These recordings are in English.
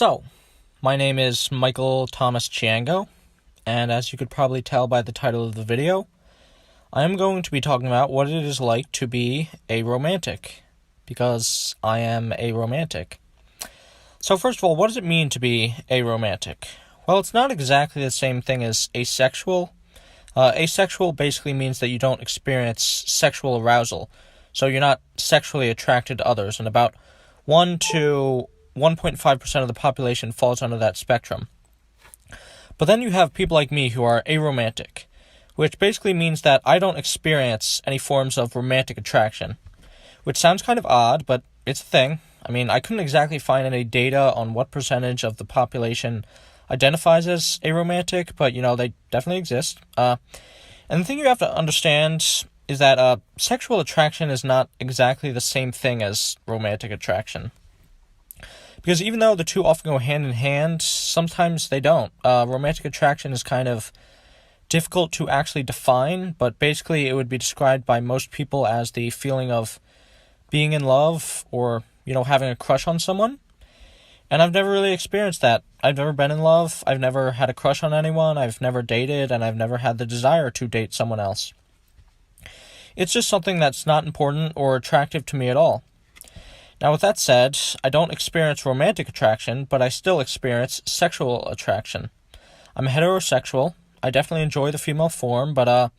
So, my name is Michael Thomas Chiango, and as you could probably tell by the title of the video, I am going to be talking about what it is like to be a romantic, because I am a romantic. So first of all, what does it mean to be a romantic? Well, it's not exactly the same thing as asexual. Asexual basically means that you don't experience sexual arousal, so you're not sexually attracted to others, and about 1 to 1.5% of the population falls under that spectrum. But then you have people like me who are aromantic, which basically means that I don't experience any forms of romantic attraction, which sounds kind of odd, but it's a thing. I mean, I couldn't exactly find any data on what percentage of the population identifies as aromantic, but, they definitely exist. And the thing you have to understand is that sexual attraction is not exactly the same thing as romantic attraction. Because even though the two often go hand in hand, sometimes they don't. Romantic attraction is kind of difficult to actually define, but basically it would be described by most people as the feeling of being in love or, having a crush on someone. And I've never really experienced that. I've never been in love, I've never had a crush on anyone, I've never dated, and I've never had the desire to date someone else. It's just something that's not important or attractive to me at all. Now, with that said, I don't experience romantic attraction, but I still experience sexual attraction. I'm heterosexual. I definitely enjoy the female form, but,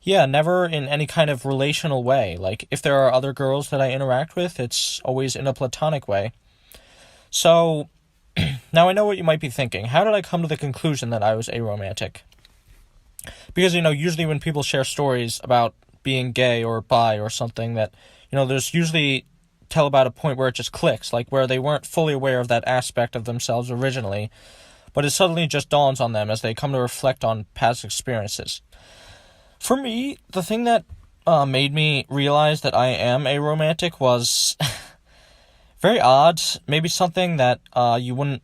never in any kind of relational way. Like, if there are other girls that I interact with, it's always in a platonic way. So, now I know what you might be thinking. How did I come to the conclusion that I was aromantic? Because, usually when people share stories about being gay or bi or something that, there's usually tell about a point where it just clicks, like where they weren't fully aware of that aspect of themselves originally, but it suddenly just dawns on them as they come to reflect on past experiences. For me, the thing that made me realize that I am aromantic was very odd, maybe something that you wouldn't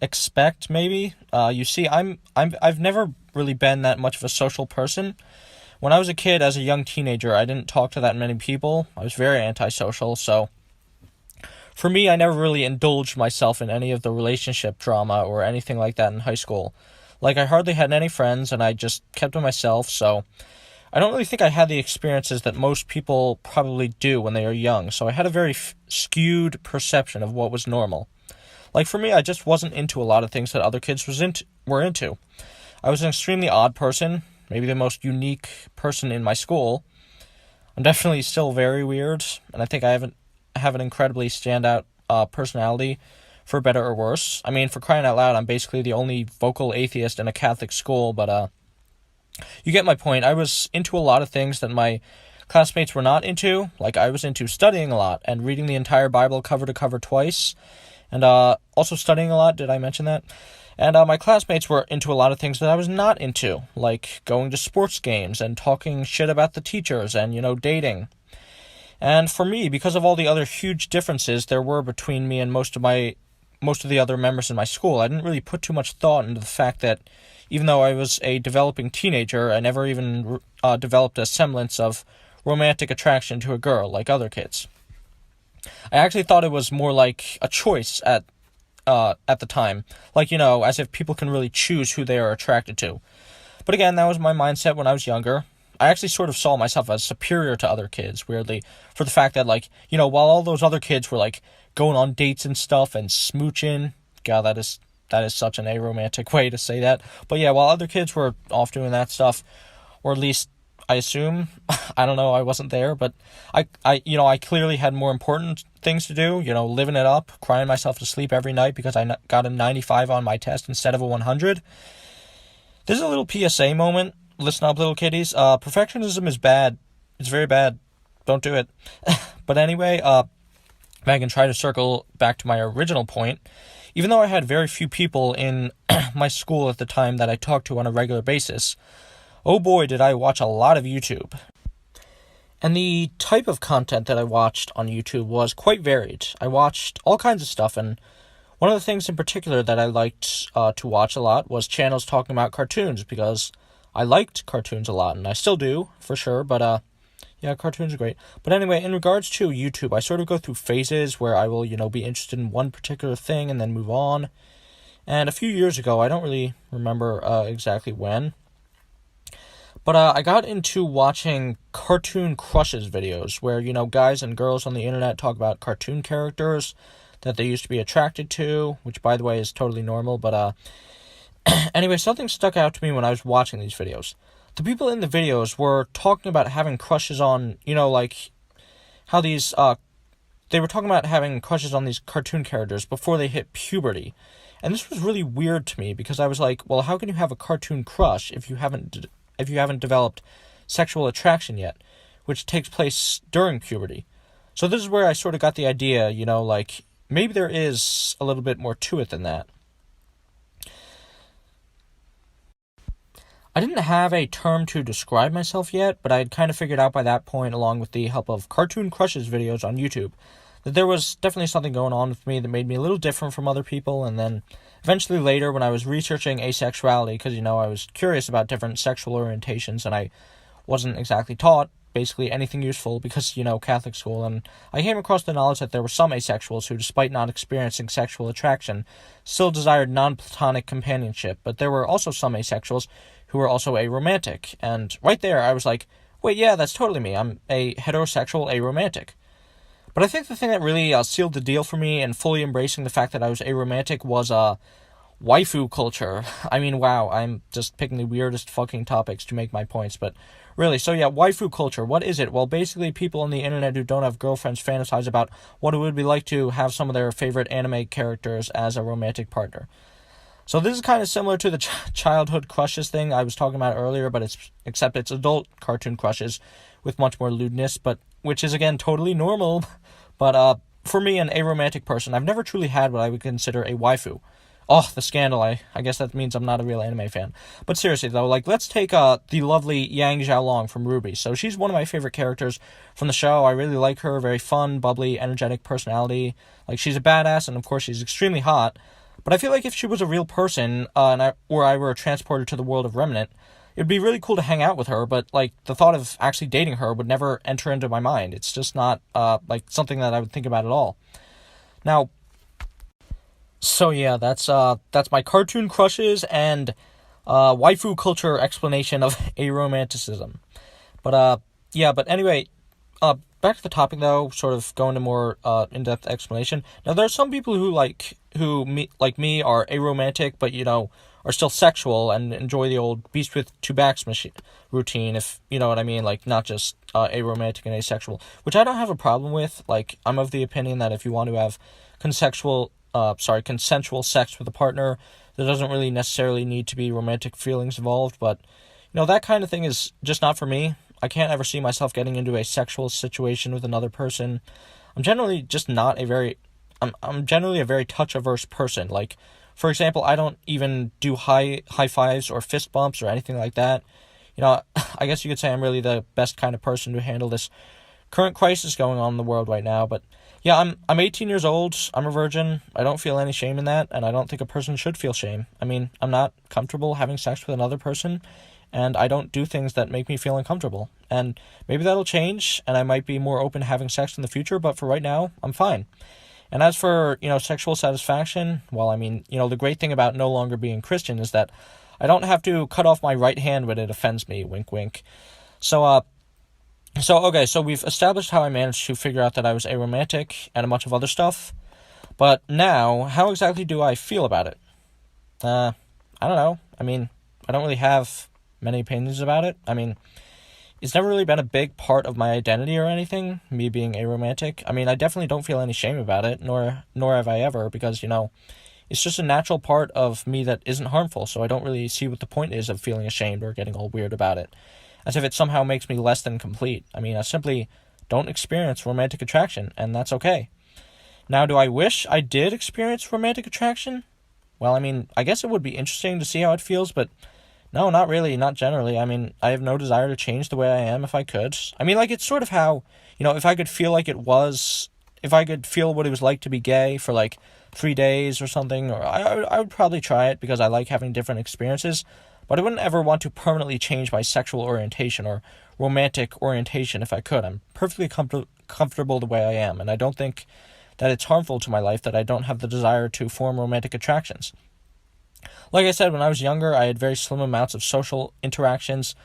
expect, maybe. You see, I've never really been that much of a social person. When I was a kid, as a young teenager, I didn't talk to that many people. I was very antisocial, so for me, I never really indulged myself in any of the relationship drama or anything like that in high school. Like, I hardly had any friends, and I just kept to myself, so I don't really think I had the experiences that most people probably do when they are young, so I had a very skewed perception of what was normal. Like, for me, I just wasn't into a lot of things that other kids were into. I was an extremely odd person, maybe the most unique person in my school. I'm definitely still very weird, and I think I have an incredibly standout personality, for better or worse. I mean, for crying out loud, I'm basically the only vocal atheist in a Catholic school, but you get my point. I was into a lot of things that my classmates were not into. Like, I was into studying a lot and reading the entire Bible cover to cover twice, and also studying a lot. Did I mention that? And my classmates were into a lot of things that I was not into, like going to sports games and talking shit about the teachers and, dating. And for me, because of all the other huge differences there were between me and most of the other members in my school, I didn't really put too much thought into the fact that even though I was a developing teenager, I never even developed a semblance of romantic attraction to a girl like other kids. I actually thought it was more like a choice at the time. Like, as if people can really choose who they are attracted to. But again, that was my mindset when I was younger. I actually sort of saw myself as superior to other kids, weirdly, for the fact that, while all those other kids were, going on dates and stuff and smooching. God, that is such an aromantic way to say that. But yeah, while other kids were off doing that stuff, or at least I assume, I don't know, I wasn't there, but I clearly had more important things to do, living it up, crying myself to sleep every night because I got a 95 on my test instead of a 100. This is a little PSA moment. Listen up, little kiddies. Perfectionism is bad. It's very bad. Don't do it. But anyway, if I can try to circle back to my original point, even though I had very few people in my school at the time that I talked to on a regular basis, oh boy, did I watch a lot of YouTube. And the type of content that I watched on YouTube was quite varied. I watched all kinds of stuff, and one of the things in particular that I liked to watch a lot was channels talking about cartoons, because I liked cartoons a lot, and I still do, for sure, but Yeah, cartoons are great. But anyway, in regards to YouTube, I sort of go through phases where I will, be interested in one particular thing and then move on. And a few years ago, I don't really remember exactly when, but I got into watching cartoon crushes videos where, guys and girls on the internet talk about cartoon characters that they used to be attracted to, which, by the way, is totally normal. But anyway, something stuck out to me when I was watching these videos. The people in the videos were talking about having crushes on, like how they were talking about having crushes on these cartoon characters before they hit puberty. And this was really weird to me because I was like, well, how can you have a cartoon crush if you haven't developed sexual attraction yet, which takes place during puberty? So this is where I sort of got the idea, like maybe there is a little bit more to it than that. I didn't have a term to describe myself yet, but I had kind of figured out by that point, along with the help of Cartoon Crushes videos on YouTube, that there was definitely something going on with me that made me a little different from other people. And then eventually later, when I was researching asexuality, because, I was curious about different sexual orientations, and I wasn't exactly taught basically anything useful because, Catholic school, and I came across the knowledge that there were some asexuals who, despite not experiencing sexual attraction, still desired non-platonic companionship, but there were also some asexuals who were also aromantic, and right there I was like, wait, yeah, that's totally me. I'm a heterosexual aromantic. But I think the thing that really sealed the deal for me and fully embracing the fact that I was aromantic was waifu culture. I mean, wow, I'm just picking the weirdest fucking topics to make my points, but really, so yeah, waifu culture, what is it? Well, basically, people on the internet who don't have girlfriends fantasize about what it would be like to have some of their favorite anime characters as a romantic partner. So this is kind of similar to the childhood crushes thing I was talking about earlier, but except it's adult cartoon crushes with much more lewdness, but which is again totally normal. But for me, an aromantic person, I've never truly had what I would consider a waifu. Oh, the scandal! I guess that means I'm not a real anime fan. But seriously though, like let's take the lovely Yang Xiaolong from RWBY. So she's one of my favorite characters from the show. I really like her. Very fun, bubbly, energetic personality. Like she's a badass, and of course she's extremely hot. But I feel like if she was a real person, or I were transported to the world of Remnant, it'd be really cool to hang out with her, but, like, the thought of actually dating her would never enter into my mind. It's just not, like, something that I would think about at all. Now, so yeah, that's my cartoon crushes and, waifu culture explanation of aromanticism. But, yeah, but anyway, back to the topic though, sort of going to more in-depth explanation. Now there are some people who like me are aromantic, but are still sexual and enjoy the old beast with two backs routine, if you know what I mean, like not just aromantic and asexual, which I don't have a problem with. Like I'm of the opinion that if you want to have consensual sex with a partner, there doesn't really necessarily need to be romantic feelings involved, but that kind of thing is just not for me. I can't ever see myself getting into a sexual situation with another person. I'm generally just not I'm generally a very touch-averse person. Like, for example, I don't even do high fives or fist bumps or anything like that. I guess you could say I'm really the best kind of person to handle this current crisis going on in the world right now. But yeah, I'm 18 years old. I'm a virgin. I don't feel any shame in that, and I don't think a person should feel shame. I mean, I'm not comfortable having sex with another person, and I don't do things that make me feel uncomfortable. And maybe that'll change, and I might be more open to having sex in the future, but for right now, I'm fine. And as for, sexual satisfaction, well, I mean, the great thing about no longer being Christian is that I don't have to cut off my right hand when it offends me, wink wink. So okay, so we've established how I managed to figure out that I was aromantic and a bunch of other stuff. But now, how exactly do I feel about it? I don't know. I mean, I don't really have many opinions about it. I mean, it's never really been a big part of my identity or anything, me being aromantic. I mean, I definitely don't feel any shame about it, nor have I ever, because, it's just a natural part of me that isn't harmful, so I don't really see what the point is of feeling ashamed or getting all weird about it, as if it somehow makes me less than complete. I mean, I simply don't experience romantic attraction, and that's okay. Now, do I wish I did experience romantic attraction? Well, I mean, I guess it would be interesting to see how it feels, but no, not really, not generally. I mean, I have no desire to change the way I am if I could. I mean, like, it's sort of how, if I could feel if I could feel what it was like to be gay for, 3 days or something, or I would probably try it because I like having different experiences, but I wouldn't ever want to permanently change my sexual orientation or romantic orientation if I could. I'm perfectly comfortable the way I am, and I don't think that it's harmful to my life that I don't have the desire to form romantic attractions. Like I said, when I was younger, I had very slim amounts of social interactions,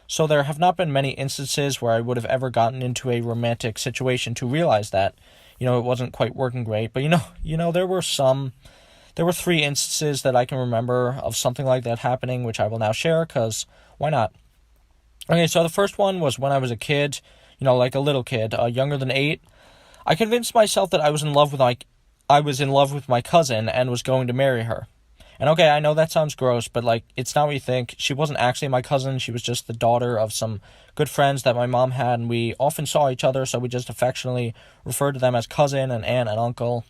so there have not been many instances where I would have ever gotten into a romantic situation to realize that, it wasn't quite working great. But there were 3 instances that I can remember of something like that happening, which I will now share, because why not? Okay, so the first one was when I was a kid, like a little kid, younger than 8. I convinced myself that I was in love with my cousin and was going to marry her. And okay, I know that sounds gross, but it's not what you think. She wasn't actually my cousin. She was just the daughter of some good friends that my mom had, and we often saw each other, so we just affectionately referred to them as cousin and aunt and uncle.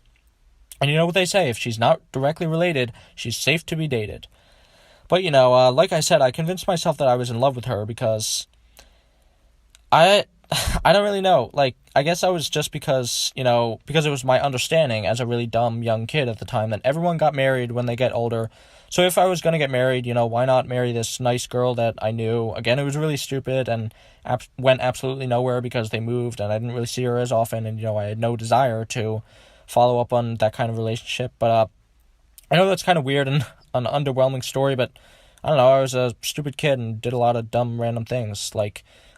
And you know what they say, if she's not directly related, she's safe to be dated. But, like I said, I convinced myself that I was in love with her because I don't really know. I guess I was just because it was my understanding as a really dumb young kid at the time that everyone got married when they get older. So if I was going to get married, why not marry this nice girl that I knew? Again, it was really stupid and went absolutely nowhere because they moved and I didn't really see her as often, and, I had no desire to follow up on that kind of relationship. But I know that's kind of weird and an underwhelming story, but I don't know, I was a stupid kid and did a lot of dumb random things.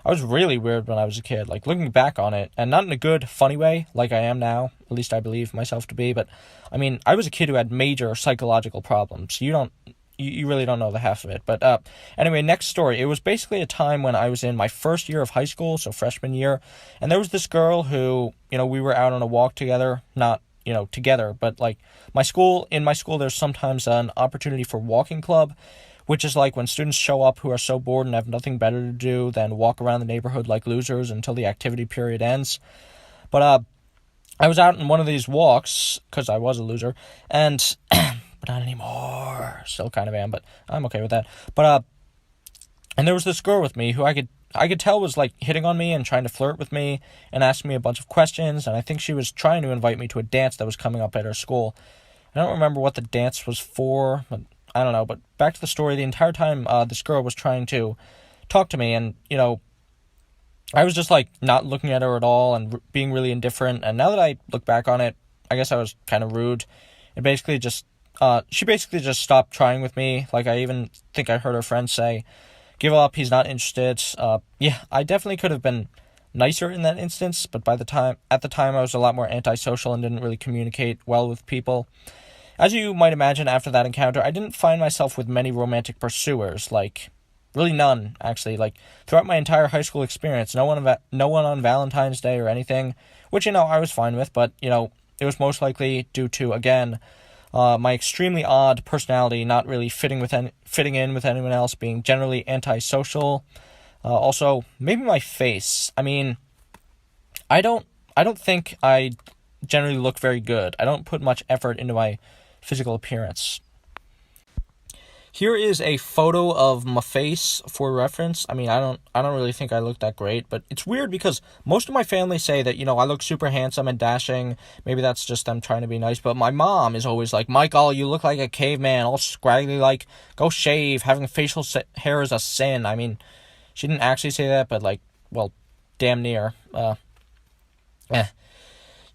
I was really weird when I was a kid, looking back on it, and not in a good, funny way, like I am now, at least I believe myself to be, but, I was a kid who had major psychological problems. You really don't know the half of it, but, anyway, next story. It was basically a time when I was in my first year of high school, so freshman year, and there was this girl who, we were out on a walk together, not, together, but, in my school, there's sometimes an opportunity for walking club, which is when students show up who are so bored and have nothing better to do than walk around the neighborhood like losers until the activity period ends. But I was out in one of these walks, because I was a loser, and, but not anymore, still kind of am, but I'm okay with that. But, and there was this girl with me who I could tell was, hitting on me and trying to flirt with me and asking me a bunch of questions, and I think she was trying to invite me to a dance that was coming up at her school. I don't remember what the dance was for, but I don't know, but back to the story. The entire time this girl was trying to talk to me, and, I was just, not looking at her at all and being really indifferent, and now that I look back on it, I guess I was kind of rude. She basically just stopped trying with me. I even think I heard her friend say, "Give up, he's not interested." Yeah, I definitely could have been nicer in that instance, but at the time I was a lot more antisocial and didn't really communicate well with people. As you might imagine, after that encounter, I didn't find myself with many romantic pursuers, really none, actually. Throughout my entire high school experience, no one on Valentine's Day or anything, which, I was fine with, but, it was most likely due to, again, my extremely odd personality not really fitting in with anyone else, being generally antisocial. Also, maybe my face. I don't think I generally look very good. I don't put much effort into my physical appearance. Here is a photo of my face for reference. I don't really think I look that great, but it's weird because most of my family say that, I look super handsome and dashing. Maybe that's just them trying to be nice, but my mom is always like, "Michael, you look like a caveman, all scraggly, go shave, having facial hair is a sin." She didn't actually say that, but well, damn near.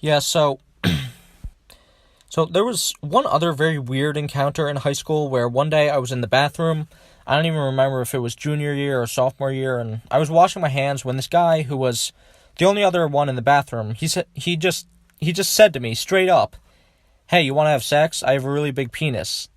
Yeah, so there was one other very weird encounter in high school where one day I was in the bathroom. I don't even remember if it was junior year or sophomore year, and I was washing my hands when this guy, who was the only other one in the bathroom, he just said to me straight up, "Hey, you want to have sex? I have a really big penis."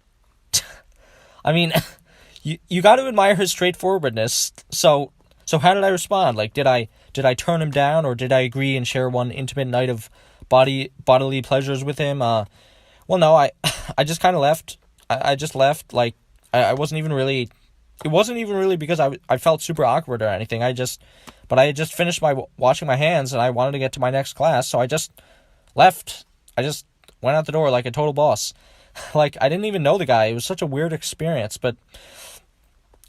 You got to admire his straightforwardness. So how did I respond? Did I turn him down, or did I agree and share one intimate night of bodily pleasures with him? Well, no, I just kind of left. I just left. I wasn't even really. It wasn't even really because I felt super awkward or anything. But I had just finished washing my hands and I wanted to get to my next class, so I just left. I just went out the door like a total boss. I didn't even know the guy. It was such a weird experience, but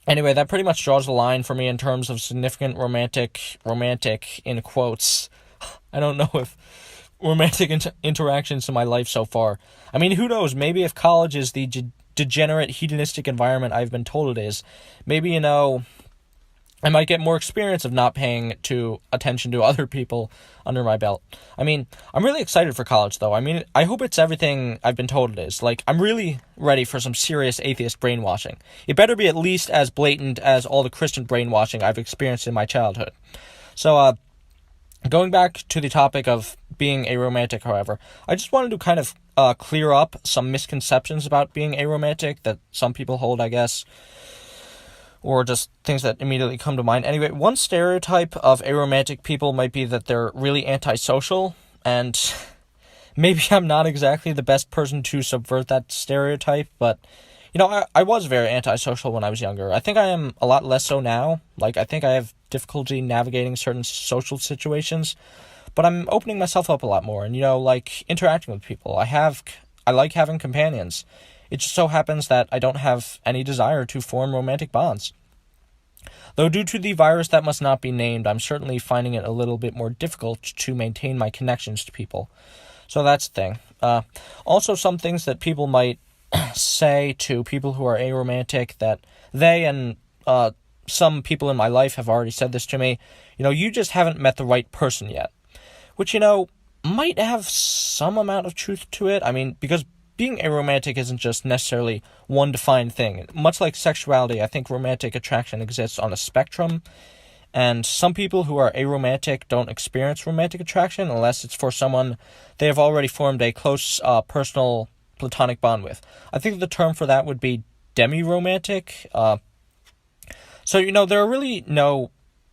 anyway, that pretty much draws the line for me in terms of significant romantic in quotes. I don't know if romantic interactions in my life so far. Who knows? Maybe if college is the degenerate, hedonistic environment I've been told it is, maybe, I might get more experience of not paying attention to other people under my belt. I mean, I'm really excited for college, though. I mean, I hope it's everything I've been told it is. Like, I'm really ready for some serious atheist brainwashing. It better be at least as blatant as all the Christian brainwashing I've experienced in my childhood. So, going back to the topic of being aromantic, however, I just wanted to kind of clear up some misconceptions about being aromantic that some people hold, I guess, or just things that immediately come to mind. Anyway, one stereotype of aromantic people might be that they're really antisocial, and maybe I'm not exactly the best person to subvert that stereotype, but, I was very antisocial when I was younger. I think I am a lot less so now. Like, I think I have difficulty navigating certain social situations, but I'm opening myself up a lot more, and, like, interacting with people. I like having companions. It just so happens that I don't have any desire to form romantic bonds. Though due to the virus that must not be named, I'm certainly finding it a little bit more difficult to maintain my connections to people. So that's the thing. Also, some things that people might say to people who are aromantic, that they and some people in my life have already said this to me, you just haven't met the right person yet. Which, might have some amount of truth to it. I mean, because being aromantic isn't just necessarily one defined thing. Much like sexuality, I think romantic attraction exists on a spectrum, and some people who are aromantic don't experience romantic attraction unless it's for someone they have already formed a close, personal, platonic bond with. I think the term for that would be demi-romantic. So, there are really no,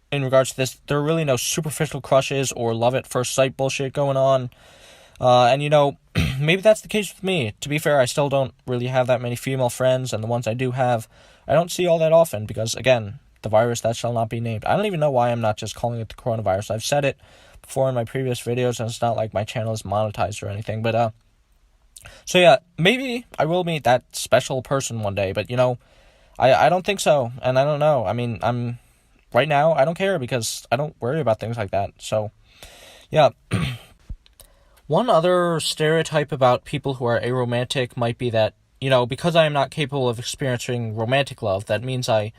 in regards to this, there are really no superficial crushes or love at first sight bullshit going on. And maybe that's the case with me. To be fair, I still don't really have that many female friends, and the ones I do have, I don't see all that often because, again, the virus that shall not be named. I don't even know why I'm not just calling it the coronavirus. I've said it before in my previous videos, and it's not like my channel is monetized or anything, but, so yeah, maybe I will meet that special person one day, but, I don't think so, and I don't know. I mean, right now, I don't care because I don't worry about things like that, so, yeah. One other stereotype about people who are aromantic might be that, because I am not capable of experiencing romantic love, that means I,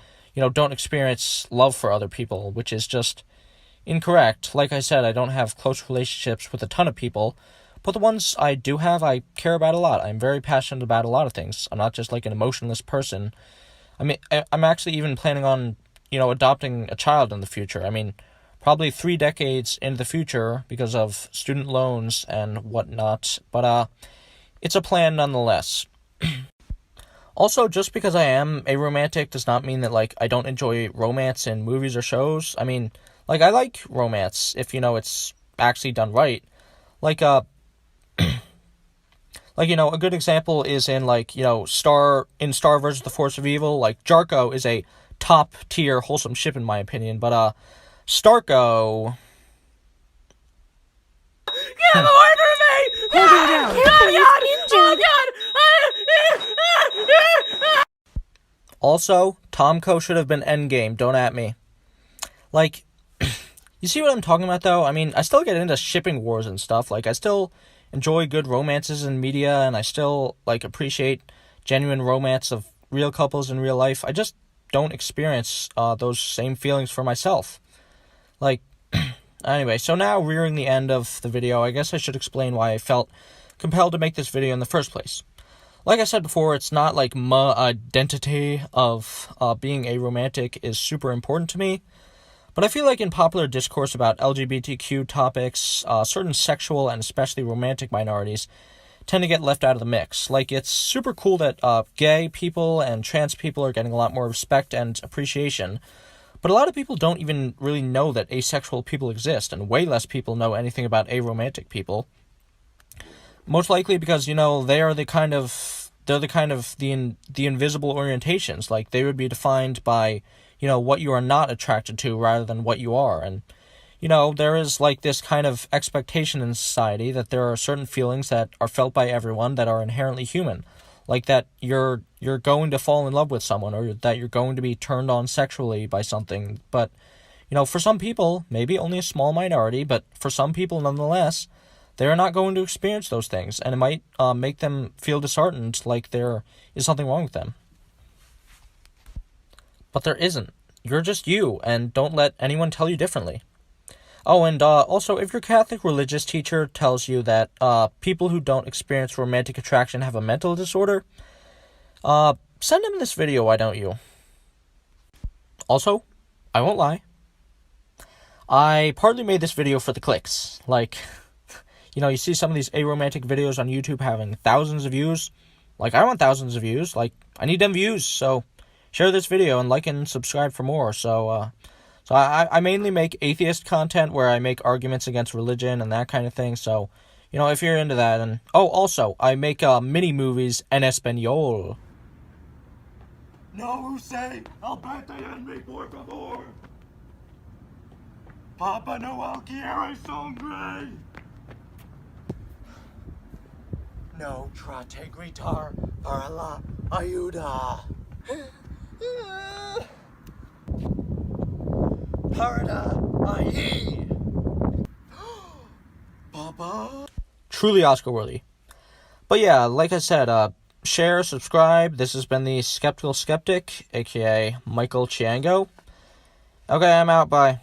don't experience love for other people, which is just incorrect. Like I said, I don't have close relationships with a ton of people, but the ones I do have, I care about a lot. I'm very passionate about a lot of things. I'm not just like an emotionless person. I mean, I'm actually even planning on, adopting a child in the future. I mean, probably 3 decades into the future because of student loans and whatnot, but it's a plan nonetheless. Also, just because I am aromantic does not mean that, like, I don't enjoy romance in movies or shows. I mean, like, I like romance if, it's actually done right. Like, a good example is in, like, Star vs. the Force of Evil. Like, Jarko is a top-tier wholesome ship in my opinion, but, Starko... Get him away from me! Hold him down. Oh, God! Also, Tomko should have been endgame, don't at me. Like, you see what I'm talking about, though? I mean, I still get into shipping wars and stuff. Like, I still enjoy good romances in media, and I still, like, appreciate genuine romance of real couples in real life. I just don't experience those same feelings for myself. Like, anyway, so now rearing the end of the video, I guess I should explain why I felt compelled to make this video in the first place. Like I said before, it's not like my identity of being aromantic is super important to me, but I feel like in popular discourse about LGBTQ topics, certain sexual and especially romantic minorities tend to get left out of the mix. Like, it's super cool that gay people and trans people are getting a lot more respect and appreciation, but a lot of people don't even really know that asexual people exist, and way less people know anything about aromantic people. Most likely because, they're the kind of the invisible orientations. Like, they would be defined by, what you are not attracted to rather than what you are. And, there is, like, this kind of expectation in society that there are certain feelings that are felt by everyone that are inherently human. Like that you're going to fall in love with someone, or that you're going to be turned on sexually by something. But, for some people, maybe only a small minority, but for some people nonetheless, they're not going to experience those things, and it might make them feel disheartened, like there is something wrong with them. But there isn't. You're just you, and don't let anyone tell you differently. Oh, and also, if your Catholic religious teacher tells you that people who don't experience romantic attraction have a mental disorder, send him this video, why don't you? Also, I won't lie, I partly made this video for the clicks. Like, you see some of these aromantic videos on YouTube having thousands of views. Like, I want thousands of views. Like, I need them views, so share this video and like and subscribe for more. So I mainly make atheist content where I make arguments against religion and that kind of thing. So, if you're into that. And also, I make mini movies en español. No say, Alberte en mi por favor. Papa Noel quiere sangre. No trate gritar para la ayuda. Parada ahí. Papa. Truly Oscar worthy. But yeah, like I said, share, subscribe. This has been the Skeptical Skeptic, aka Michael Chiango. Okay, I'm out. Bye.